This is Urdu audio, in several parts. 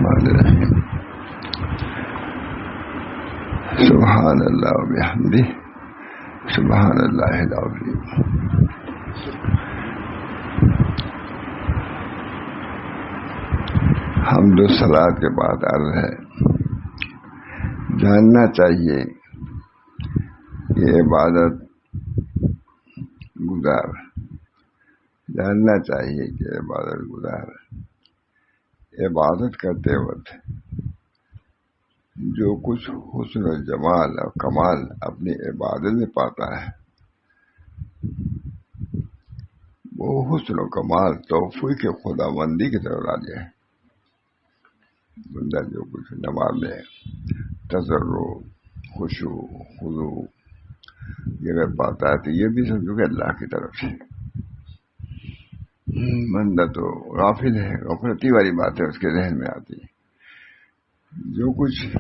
الرحمن الرحیم سبحان اللہ و بحمدہ سبحان اللہ العظیم. حمد و صلات کے بعد عرض ہے جاننا چاہیے کہ عبادت گزار، جاننا چاہیے کہ عبادت گزار عبادت کرتے وقت جو کچھ حسن و جمال اور کمال اپنی عبادت میں پاتا ہے وہ حسن و کمال توفیق خداوندی کی طرف راجع ہے. بندہ جو کچھ نماز میں تضرع، خشوع، خضوع یہ اگر پاتا ہے تو یہ بھی سمجھو کہ اللہ کی طرف سے. بندہ تو غافل ہے، غفلتی والی باتیں اس کے ذہن میں آتی ہیں. جو کچھ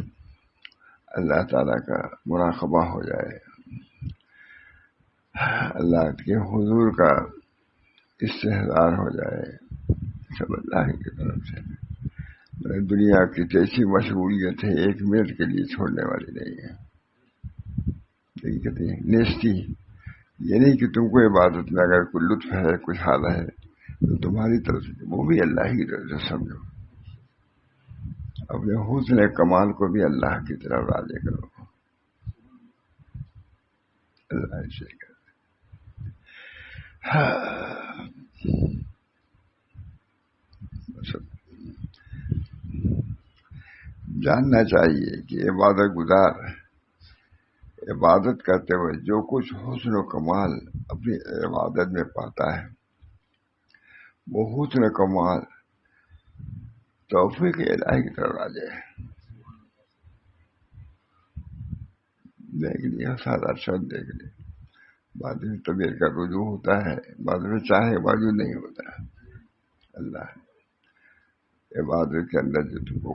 اللہ تعالیٰ کا مراقبہ ہو جائے، اللہ کے حضور کا استحضار ہو جائے، سب اللہ کی طرف سے. دنیا کی جیسی مشغولیت ہے ایک منٹ کے لیے چھوڑنے والی نہیں ہے. یہی کہتے ہیں نیستی، یہ نہیں کہ تم کو عبادت میں اگر کوئی لطف ہے، کچھ حال ہے تو تمہاری طرف سے، وہ بھی اللہ کی طرف سے سمجھو. اپنے حسن کمال کو بھی اللہ کی طرف راضی کرو. اللہ سے جاننا چاہیے کہ عبادت گزار عبادت کرتے ہوئے جو کچھ حسن و کمال اپنی عبادت میں پاتا ہے وہ حسن و کمال توفیق الہی کی طرف راجع ہے. دیکھ لیا سارا شد دیکھ لیا. بعد میں طبیعت کا رجوع ہوتا ہے، بعد میں چاہے باوجود نہیں ہوتا ہے. اللہ عبادت کے اندر جو تم کو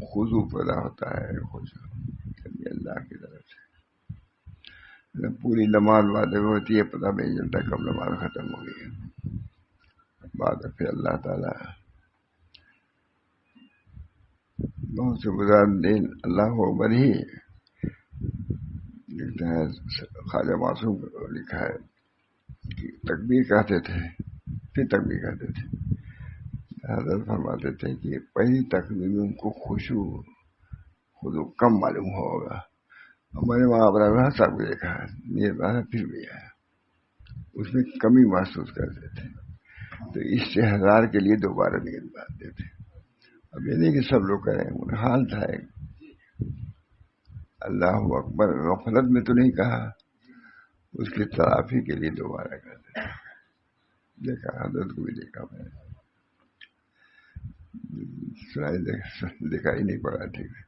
خضوع پیدا ہوتا ہے، خضوع اللہ کی طرف سے. پوری نماز بعد میں ہوتی ہے، پتہ نہیں چلتا کب نماز ختم ہو گئی ہے. بعد پھر اللہ تعالیٰ بہت سے مجاہدین اللہ اکبر ہی لکھتے ہیں. خواجہ معصوم کو لکھا ہے کہ تکبیر کہتے تھے پھر تکبیر کہتے تھے. حضرت فرماتے تھے کہ پہلی تکبیر میں ان کو خضوع کم معلوم ہوگا. ہمارے وہاں ابراہیم صاحب کو دیکھا ہے، یہ بات پھر بھی ہے، اس میں کمی محسوس کرتے تھے تو استحضار کے لیے دوبارہ نیت باندھتے تھے. اب یہ نہیں کہ سب لوگ کریں، ان حال تھا اللہ اکبر غفلت میں تو نہیں کہا، اس کی تلافی کے لیے دوبارہ کرتے تھے. دیکھا حضرت کو بھی دیکھا میں نے، دکھائی نہیں پڑا. ٹھیک ہے.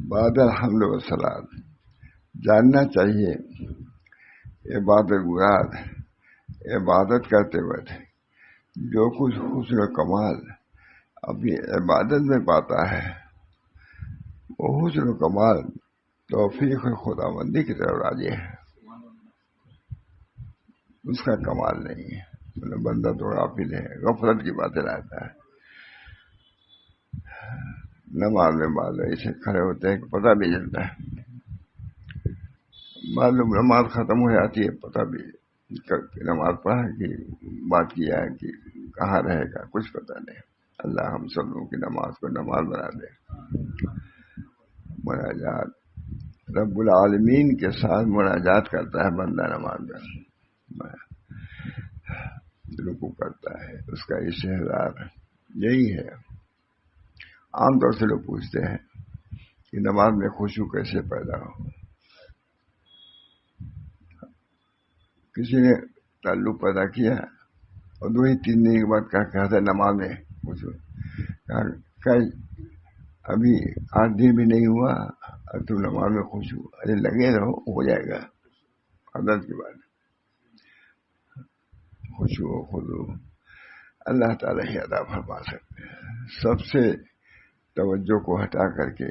بعد الحمد والصلاۃ جاننا چاہیے عبادت گزار عبادت کرتے وقت جو کچھ حسن و کمال اپنی عبادت میں پاتا ہے وہ حسن و کمال توفیق خداوندی کی طرف راجع ہے، اس کا کمال نہیں ہے. مطلب بندہ تو غافل ہے، غفلت کی باتیں لاتا ہے. نماز میں بعض ایسے کھڑے ہوتے ہیں کہ پتہ بھی چلتا ہے، معلوم نماز ختم ہو جاتی ہے، پتہ بھی نماز پڑھا کہ بات کیا ہے کہ کہاں رہے گا کچھ پتہ نہیں. اللہ ہم سب لوگوں کی نماز کو نماز بنا دے. مناجات رب العالمین کے ساتھ مناجات کرتا ہے بندہ نماز میں، رکوع کرتا ہے، اس کا استحضار یہی ہے. عام طور سے لوگ پوچھتے ہیں کہ نماز میں خشوع کیسے پیدا ہو. کسی نے تعلق پیدا کیا اور 2-3 دن کے بعد کہتا ہے نماز میں خشوع. ابھی 8 دن بھی نہیں ہوا اور تم نماز میں خشوع. ارے لگے رہو، ہو جائے گا. حضرت کی بات خشوع خضوع اللہ تعالیٰ ہی عطا فرما سکتے ہیں. سب سے توجہ کو ہٹا کر کے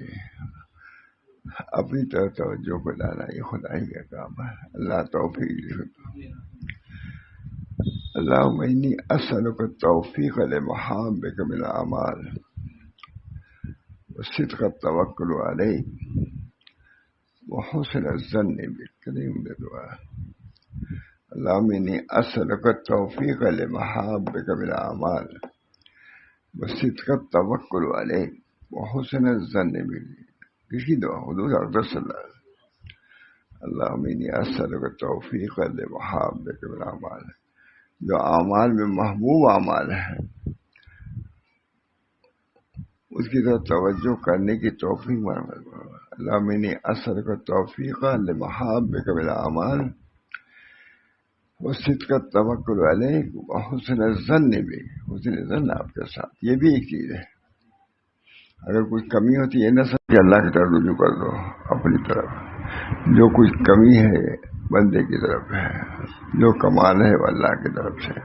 اپنی طرف توجہ کو لانا یہ خدا ہی کا کام ہے. اللہ توفیق. اللهم إني أسألك التوفيق لمحابك من الأعمال وصدق التوكل عليك وحسن الظن بك. کریم دعا. اللهم إني أسألك التوفيق لمحابك من الأعمال وصدق التوكل عليك وحسن الظن بك. کسی دعا حضور اقدس صلی اللہ علیہ وسلم. اللهم إني أسألك التوفيق لمحابك من الأعمال، جو اعمال میں محبوب اعمال ہیں اس کی طرف توجہ کرنے کی توفیق مرحمت. اللهم إني أسألك التوفيق لمحابك من الأعمال وصدق التوکل علیک وحسن الظن بک. حسن ظن آپ کے ساتھ، یہ بھی ایک چیز ہے. اگر کوئی کمی ہوتی ہے نہ سمجھ اللہ کی طرف رجوع کر دو اپنی طرف. جو کچھ کمی ہے بندے کی طرف ہے، جو کمال ہے وہ اللہ کی طرف سے.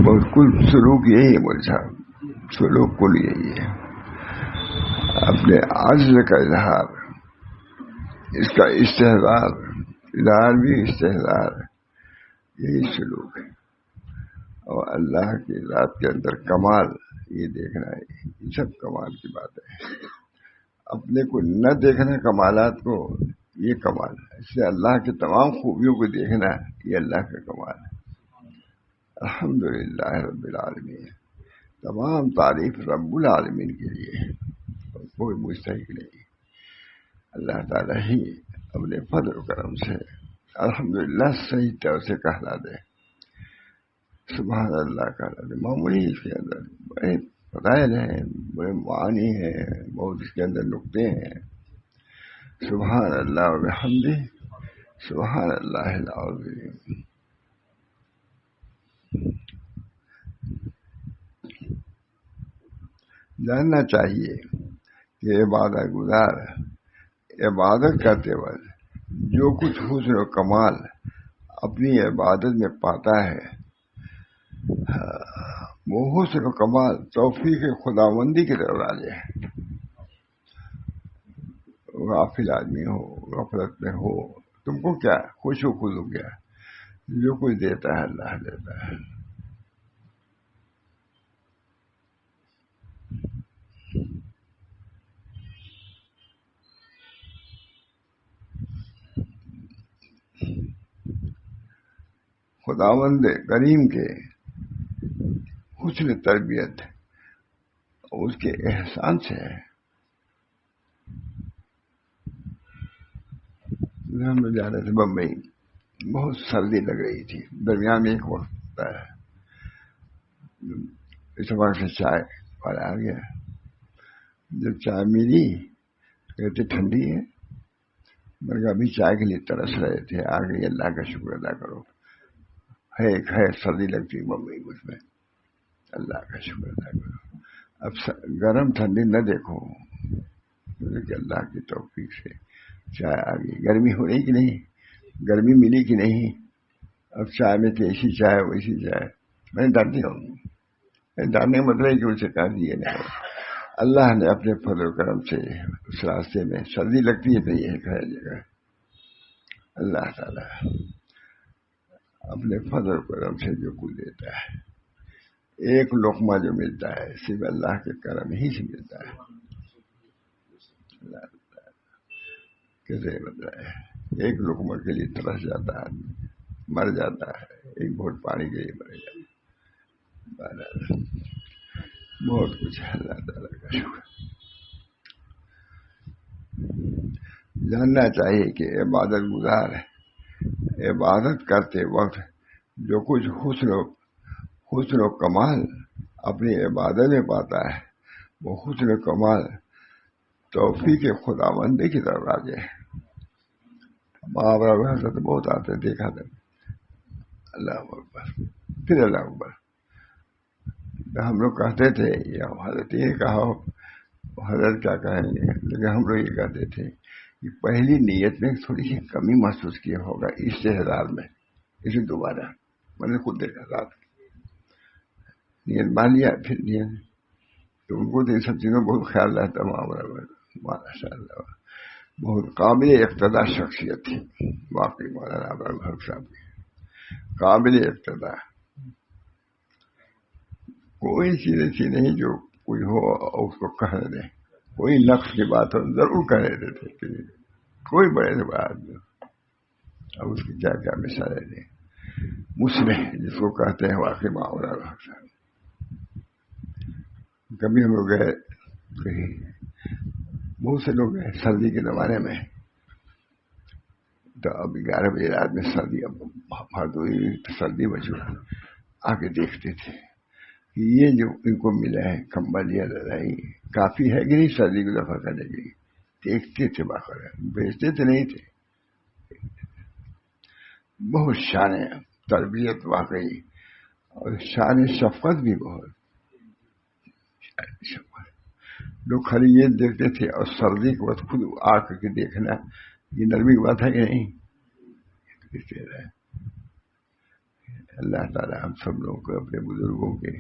بہت کل سلوک یہی ہے مول صاحب، سلوک کل یہی ہے. اپنے عجز کا اظہار، اس کا استحضار، اظہار بھی استحضار، یہی سلوک ہے. اور اللہ کی ذات کے اندر کمال یہ دیکھنا ہے، یہ سب کمال کی بات ہے. اپنے کو نہ دیکھنا کمالات کو، یہ کمال ہے. اس لیے اللہ کی تمام خوبیوں کو دیکھنا یہ اللہ کا کمال ہے. الحمدللہ رب العالمین. تمام تعریف رب العالمین کے لیے، کوئی مستحق نہیں. اللہ تعالیٰ ہی اپنے فضل و کرم سے الحمدللہ صحیح طور سے کہلا دے. سبحان اللہ کہلا دے. معمولی اس کے اندر بڑے فضائل ہیں، بڑے معانی ہیں، بہت اس کے اندر نقطے ہیں. سبحان اللہ و بحمدہ سبحان اللہ العظیم. جاننا چاہیے کہ عبادت گزار عبادت کرتے وقت جو کچھ حسن و کمال اپنی عبادت میں پاتا ہے وہ حسن و کمال توفیق خداوندی کی طرف راجع ہے. غافل آدمی ہو، غفلت میں ہو، تم کو کیا خوش ہو خود ہو گیا. جو کچھ دیتا ہے اللہ دیتا ہے. خداوند کریم کے حسن تربیت اس کے احسان سے ہے. ہم لوگ جا رہے تھے بمبئی، بہت سردی لگ رہی تھی. درمیان میں ایک وقت ہوتا ہے، اس وقت سے چائے والا آ گیا. جب چائے ملی کہتے ٹھنڈی ہے. میں نے ابھی چائے کے لیے ترس رہے تھے، آ گئی. اللہ کا شکر ادا کرو. ہے سردی لگتی بمبئی مجھ میں، اللہ کا شکر ادا کرو. اب گرم ٹھنڈی نہ دیکھو کہ اللہ کی توفیق سے چائے آ گئی. گرمی ہو رہی کہ نہیں، گرمی ملی کہ نہیں. اب چائے میں کہ ایسی چائے ویسی چائے. میں نے ڈانٹی ہوں، ڈانٹنے کا مطلب ہے کہ اسے کہا دیے نہیں. اللہ نے اپنے فضل و کرم سے اس راستے میں سردی لگتی ہے تو یہ کھایا جگہ. اللہ تعالیٰ اپنے فضل و کرم سے جو کچھ دیتا ہے، ایک لقمہ جو ملتا ہے صرف اللہ کے کرم ہی سے ملتا ہے. اللہ کیسے بتائے، ایک لقمہ کے لیے ترس جاتا ہے، مر جاتا ہے. ایک گھونٹ پانی کے لیے مر جاتا ہے. بہت کچھ ہے. اللہ تعالیٰ کا شکر. جاننا چاہیے کہ عبادت گزار ہے، عبادت کرتے وقت جو کچھ حسن و کمال اپنی عبادت میں پاتا ہے وہ حسن و کمال توفیق خداوندی کی طرف راجع ہے. محاورہ سے تو بہت آتے دیکھا تھا. اللہ اکبر پھر اللہ اکبر. ہم لوگ کہتے تھے یا حضرت یہ کہا، حضرت کیا کہیں گے، لیکن ہم لوگ یہ کہتے تھے کہ پہلی نیت میں تھوڑی سی کمی محسوس کیا ہوگا استحضار میں، اسے دوبارہ میں نے خود دیکھا رات نیت مان لیا. پھر نیت تو ان کو تو ان سب چیزوں میں بہت خیال رہتا. ماشاء اللہ بہت قابل اقتدار شخصیت تھی واقعی مولانا ابرار الحق صاحب کی، قابل اقتدار. کوئی چیز ایسی نہیں جو کوئی ہو اور اس کو کہہ دیں، کوئی نقص کی بات ہو ضرور کہہ دیتے تھے، کوئی بڑے سے بڑا آدمی. اب اس کی کیا کیا مثالیں دیں. مسلح جس کو کہتے ہیں واقعی مولانا الحق صاحب. کبھی ہم لوگ گئے کہیں، بہت سے لوگ گئے سردی کے زمانے میں، تو اب 11 بجے رات میں سردی، اب سردی بچوں آ کے دیکھتے تھے کہ یہ جو ان کو ملا ہے کمبل یا رضائی کافی ہے کہ نہیں سردی کو دفع کرنے کے لیے. دیکھتے تھے باخر، بیچتے تھے نہیں تھے. بہت شان تربیت واقعی، اور شان شفقت بھی بہت. لوگ خالی یہ دیکھتے تھے، اور سردی کے وقت خود آ کر کے دیکھنا یہ نرمی کی بات ہے کہ نہیں. اللہ تعالیٰ ہم سب لوگوں کو اپنے بزرگوں کے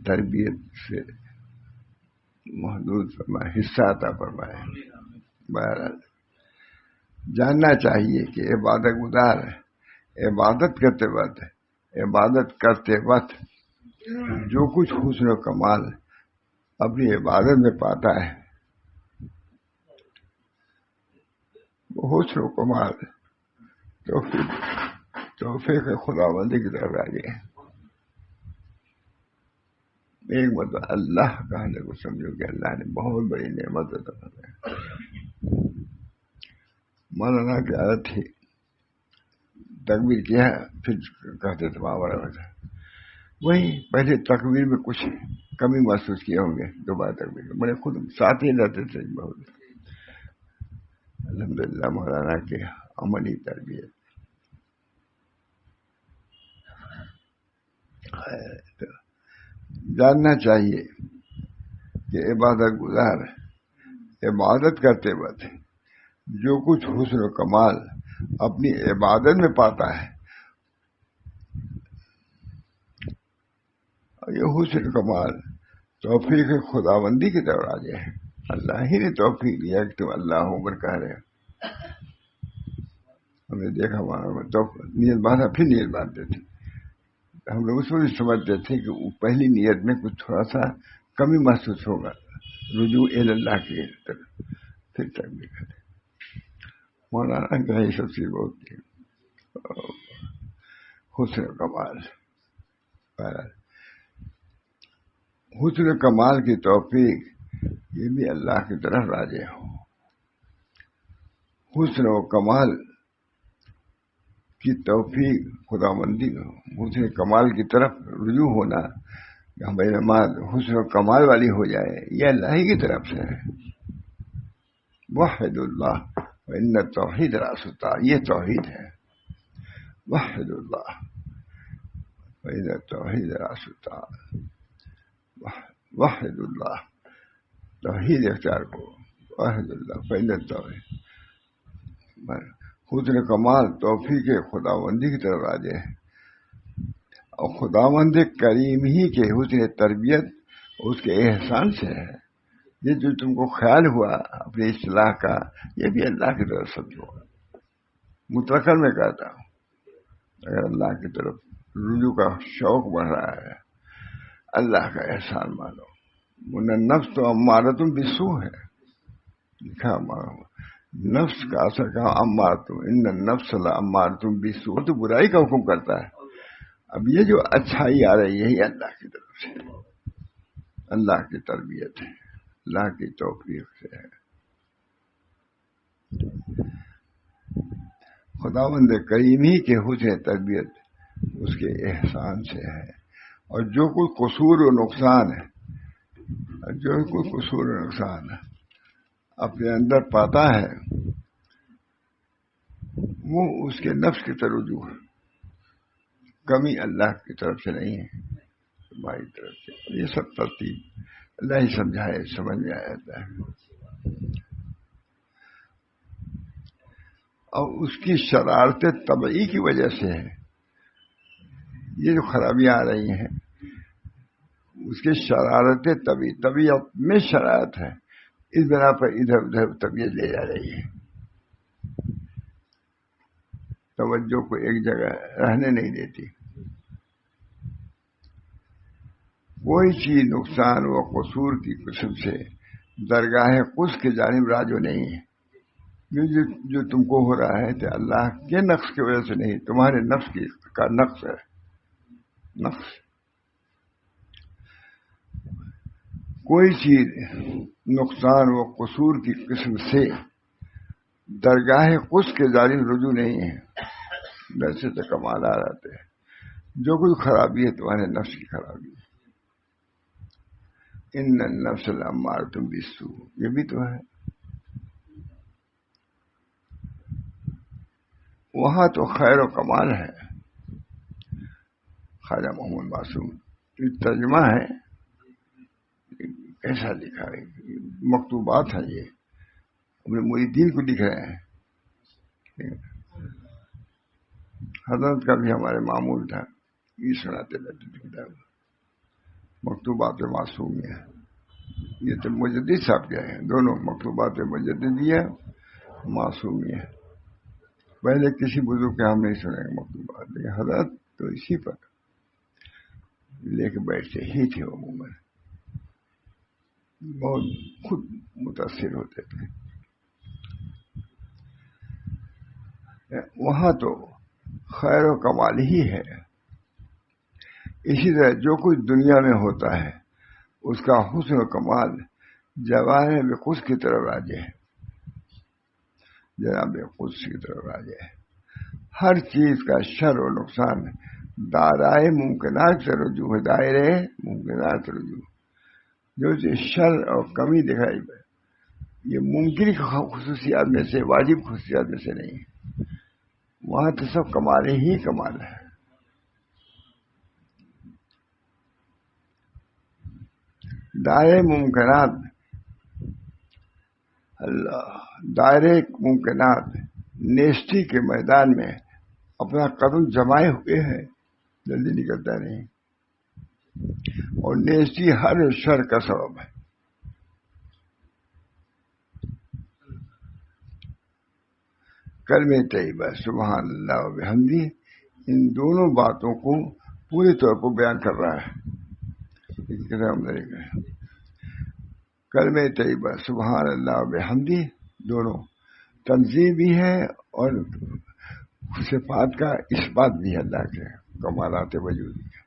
تربیت سے محدود فرمائے، حصہ عطا فرمائے. بہرحال جاننا چاہیے کہ عبادت گزار عبادت کرتے وقت جو کچھ حسن و کمال اپنی عبادت میں پاتا ہے، وہ حسن و کمال توفیق خداوندی کی طرف راجع ہے. ایک مطلب اللہ کہنے کو سمجھو کہ اللہ نے بہت بڑی نعمت عطا فرمائی. مولانا کی عادت تھی تکبیر کیا پھر کہتے تھے بابا وہی پہلے تکبیر میں کچھ کمی محسوس کیے ہوں گے، دوبارہ تکبیر بڑے خود ساتھ ہی رہتے تھے. بہت الحمدللہ مولانا کے عملی تربیت. جاننا چاہیے کہ عبادت گزار عبادت کرتے وقت جو کچھ حسن و کمال اپنی عبادت میں پاتا ہے، یہ حسن کمال توفیق خداوندی کی طرف راجع ہے. اللہ ہی نے توفیق دیا کہ تم اللہ عمر کہہ رہے. ہم نے دیکھا وہاں تو نیت باندھا، پھر نیت باندھتے تھے. ہم لوگ اس وقت سمجھتے تھے کہ پہلی نیت میں کچھ تھوڑا سا کمی محسوس ہوگا، رجوع اللہ کی طرف، پھر تک بھی کرتے. مولانا کا یہ سب چیز بہت تھی حسن کمال. حسن کمال کی توفیق یہ بھی اللہ کی طرف راجع ہو. حسن و کمال کی توفیق خداوندی ہو، حسن کمال کی طرف رجوع ہونا، ہماری نماز حسن و کمال والی ہو جائے، یہ اللہ ہی کی طرف سے ہے. وحد اللہ وان التوحید راس الطاعہ، یہ توحید ہے. وحد اللہ وان التوحید راس الطاعہ. وحد اللہ، توحید اختیار کو. وحد اللہ وان التوحید. حسن کمال توفیق خداوندی کی طرف راجع ہے، اور خداوند کریم ہی کے حسن تربیت اس کے احسان سے ہے. یہ جو تم کو خیال ہوا اپنی اصلاح کا، یہ بھی اللہ کی طرف سمجھو. مطلقاً میں کہتا ہوں اگر اللہ کی طرف رجوع کا شوق بڑھ رہا ہے، اللہ کا احسان مانو. نفس تو امارتم بالسوء ہے لکھا، نفس کا اثر کہا امارتم، ان النفس لامارتم بالسوء، تو برائی کا حکم کرتا ہے. اب یہ جو اچھائی آ رہی ہے یہ اللہ کی طرف سے، اللہ کی تربیت ہے، اللہ کی توفیق سے ہے. خداوند کریم ہی کے حسن تربیت اس کے احسان سے ہے. اور جو کوئی قصور و نقصان ہے، اپنے اندر پاتا ہے، وہ اس کے نفس کی طرف رجوع ہے. کمی اللہ کی طرف سے نہیں ہے، تمہاری طرف سے. یہ سب ترتیب اللہ ہی سمجھائے، سمجھ میں آ جاتا ہے. اور اس کی شرارت طبعی کی وجہ سے ہے یہ جو خرابیاں آ رہی ہیں. اس کے شرارت طبیعت میں شرارت ہے، اس بنا پر ادھر ادھر طبیعت لے جا رہی ہے، توجہ کو ایک جگہ رہنے نہیں دیتی. کوئی چیز نقصان و قصور کی قسم سے درگاہ قدس کی جانب راجو نہیں ہے. جو تم کو ہو رہا ہے تو اللہ کے نقص کی وجہ سے نہیں، تمہارے نفس کا نقص ہے. نقص کوئی چیز نقصان و قصور کی قسم سے درگاہ قدس کے جانب رجوع نہیں ہے. ویسے تو کمال آ رہتے ہیں، جو کچھ خرابی ہے تمہارے نفس کی خرابی ہے. ان النفس لامارۃ بالسوء، یہ بھی تو ہے. وہاں تو خیر و کمال ہے. خواجہ محمد معصوم یہ ترجمہ ہے، کیسا لکھا ہے، مکتوبات ہیں، یہ اپنے مریدین کو لکھ رہے ہیں. حضرت کا بھی ہمارے معمول تھا، یہ سناتے رہتے تھے کتاب مکتوبات معصومیہ. یہ تو مجدد صاحب کے ہیں دونوں، مکتوبات مجددیہ معصومیہ. پہلے کسی بزرگ کے ہم نہیں سنے مکتوبات، لیکن حضرت تو اسی پر لے کے بیٹھتے ہی تھے. عموماً بہت خود متاثر ہوتے تھے. وہاں تو خیر و کمال ہی ہے. اسی طرح جو کچھ دنیا میں ہوتا ہے اس کا حسن و کمال جواہر قدس کی طرف راجع ہے، جناب قدس کی طرف راجع ہے. ہر چیز کا شر و نقصان دائرۂ ممکنات سے رجوع ہے. دائرۂ ممکنات سے رجوع، جو شر اور کمی دکھائی یہ ممکن خصوصیات میں سے، واجب خصوصیات میں سے نہیں. وہاں تو سب کمال ہی کمال ہے. دائرۂ ممکنات، اللہ دائرۂ ممکنات نیستی کے میدان میں اپنا قدم جمائے ہوئے ہیں، جلدی نکلتا نہیں. اور نیستی ہر شر کا سبب ہے. کلمہ طیبہ سبحان اللہ و بحمدہ ان دونوں باتوں کو پورے طور پر بیان کر رہا ہے. کلمہ طیبہ سبحان اللہ و بحمدہ دونوں تنزیہ بھی ہے اور صفات کا اثبات بھی ہے، اللہ کے کمالات وجود کے.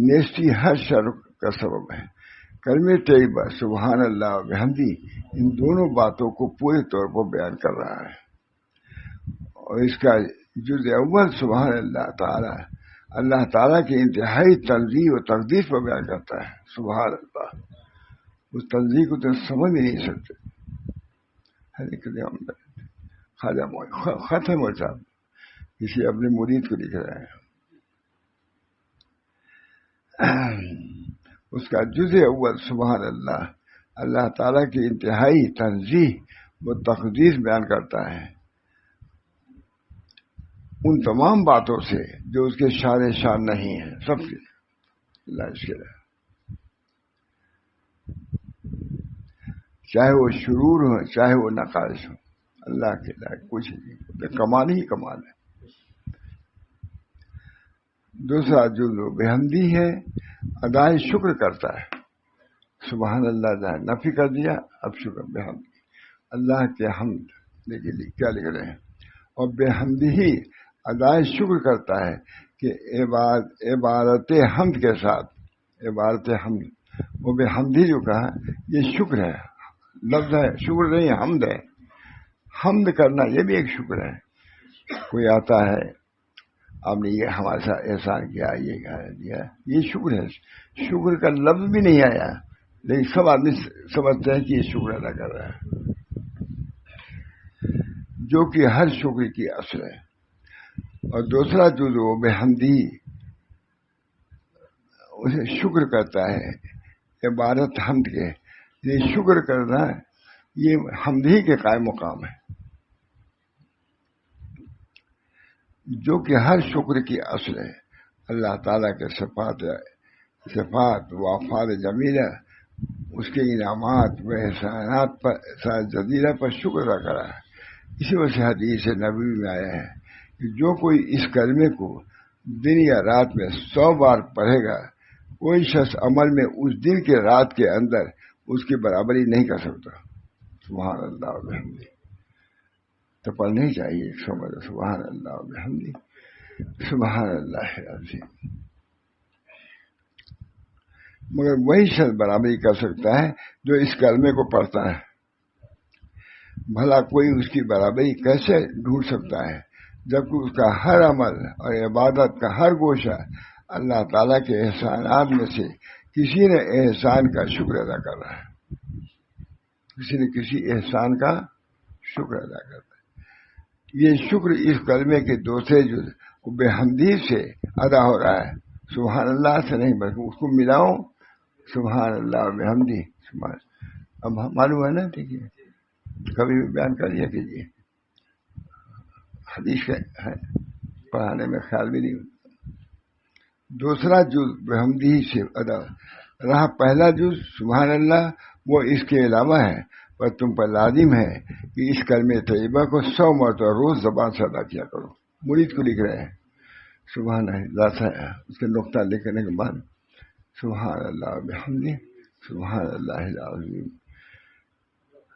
نیستی ہر شر کا سبب ہے. کلمہ طیبہ سبحان اللہ و بحمدہ ان دونوں باتوں کو پورے طور پر بیان کر رہا ہے. اور اس کا جز اول سبحان اللہ تعالی، اللہ تعالیٰ کی انتہائی تنزیہ و تقدیس پر بیان کرتا ہے. سبحان اللہ، اس تنزیہ کو تو سمجھ بھی نہیں سکتے. خواجہ خط ہے مول صاحب، کسی اپنے مرید کو لکھ رہے ہیں. اس کا جز اول سبحان اللہ اللہ تعالیٰ کی انتہائی تنزیہ و تقدیس بیان کرتا ہے ان تمام باتوں سے جو اس کے شان نہیں ہیں، سب سے. اللہ اس کے چاہے وہ شرور ہو چاہے وہ نقائص ہو، اللہ کے لائق کچھ نہیں، کمال ہی کمال ہے. دوسرا جز بحمدی ہے، ادائے شکر کرتا ہے. سبحان اللہ جائے نفی کر دیا، اب شکر بحمدی اللہ کے حمد. دیکھیے کیا لکھ رہے ہیں. اور بحمدی ہی ادائے شکر کرتا ہے کہ عبارت حمد کے ساتھ، عبارت حمد وہ بحمدی جو کہا یہ شکر ہے، لفظ ہے، شکر نہیں حمد ہے. حمد کرنا یہ بھی ایک شکر ہے. کوئی آتا ہے، آپ نے یہ ہمارے ساتھ احسان کیا، یہ دیا، یہ شکر ہے. شکر کا لفظ بھی نہیں آیا لیکن سب آدمی سمجھتے ہیں کہ یہ شکر ادا کر رہا ہے، جو کہ ہر شکر کی اصل ہے. اور دوسرا جو بحمدی اسے شکر کرتا ہے عبارت حمد کے، یہ شکر کرنا یہ حمد ہی کے قائم مقام ہے، جو کہ ہر شکر کی اصل ہے. اللہ تعالیٰ کے صفات و افعال جمیلہ اس کے انعامات و احسانات پر جزیرہ پر شکر ادا کرا ہے. اسی وجہ سے حدیث نبوی میں آیا ہے کہ جو کوئی اس کلمے کو دن یا رات میں 100 بار پڑھے گا، کوئی شخص عمل میں اس دن کے رات کے اندر اس کی برابری نہیں کر سکتا. سبحان اللہ و بحمدہ. تو پڑھنا ہی چاہیے 100 مرتبہ سبحان اللہ و بحمدہ سبحان اللہ العظیم. مگر وہی شخص برابری کر سکتا ہے جو اس کلمے کو پڑھتا ہے. بھلا کوئی اس کی برابری کیسے ڈھونڈ سکتا ہے جبکہ اس کا ہر عمل اور عبادت کا ہر گوشہ اللہ تعالیٰ کے احسانات میں سے کسی نے احسان کا شکر ادا کر رہا ہے. کسی نے کسی احسان کا شکر ادا کر رہا ہے. یہ شکر اس کلمے کے دوسرے جز بے حمدی سے ادا ہو رہا ہے، سبحان اللہ سے نہیں، بلکہ اس کو ملاؤ سبحان اللہ بے حمدی سبحان. اب معلوم ہے نا، دیکھیے کبھی بھی بیان کر لیا کیجیے، حدیث ہے پڑھانے میں خیال بھی نہیں ہوتا. دوسرا جز بے حمدی سے ادا رہا. پہلا جز سبحان اللہ وہ اس کے علاوہ ہے، پر تم پر لازم ہے کہ اس کلمہ طیبہ کو 100 مرتبہ روز زبان سے ادا کیا کرو. مرید کو لکھ رہے ہیں سبحان اللہ، اس کے نقطہ لکھنے کے بعد سبحان اللہ بحمدہ سبحان اللہ العظیم.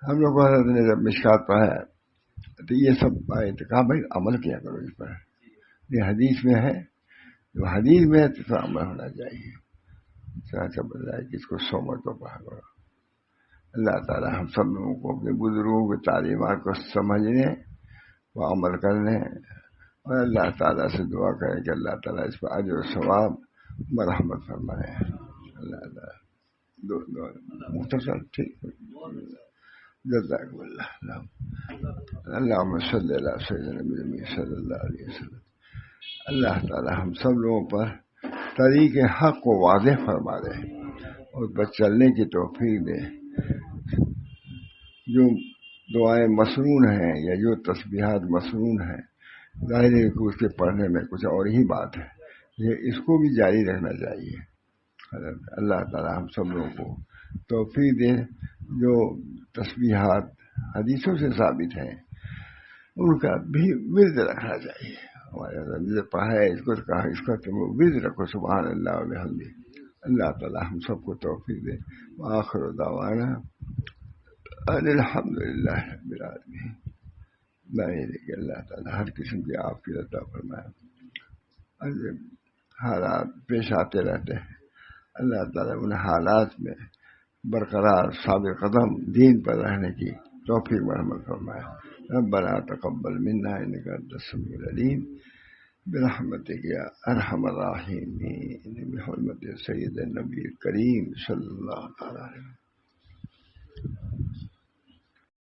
ہم لوگ نے جب مشکات پڑھا ہے تو یہ سب آئے تو کہا بھائی عمل کیا کرو اس پر. یہ حدیث میں ہے، جو حدیث میں ہے تو عمل ہونا چاہیے. ایسا بن رہا ہے کہ اس کو 100 مرتبہ پڑھا کرو. اللہ تعالیٰ ہم سب لوگوں کو اپنے بزرگوں کی تعلیمات کو سمجھنے و عمل کرنے، اور اللہ تعالیٰ سے دعا کریں کہ اللہ تعالیٰ اس پر اجر و ثواب مرحمت فرمائے. اللہ تعالیٰ مختصر ٹھیک جزاک اللہ. اللہم صلی اللہ سیدنا محمد صلی اللہ علیہ وسلم. اللہ تعالیٰ ہم سب لوگوں پر طریق حق کو واضح فرما دے اور پر چلنے کی توفیق دے. جو دعائیں مسنون ہیں یا جو تسبیحات مسنون ہیں، ظاہر ہے کہ اس کے پڑھنے میں کچھ اور ہی بات ہے، یہ اس کو بھی جاری رکھنا چاہیے. اللہ تعالیٰ ہم سب لوگوں کو توفیق دے. جو تسبیحات حدیثوں سے ثابت ہیں ان کا بھی ورد رکھنا چاہیے. ہمارے پڑھا ہے اس کو کہا اس کا تم ورد رکھو سبحان اللہ و بحمدہ. اللہ تعالیٰ ہم سب کو توفیق دے. وآخر دعوانا ان الحمد للہ رب العالمین. کہ اللہ تعالیٰ ہر قسم کی آپ کی عطا فرمائے. حالات پیش آتے رہتے ہیں، اللہ تعالیٰ ان حالات میں برقرار ثابت قدم دین پر رہنے کی توفیق مرحمت فرمائے. ربنا تقبل منا انك انت السميع العليم برحمتك يا ارحم الراحمين بحرمة سيد النبي الكريم صلى الله عليه وسلم.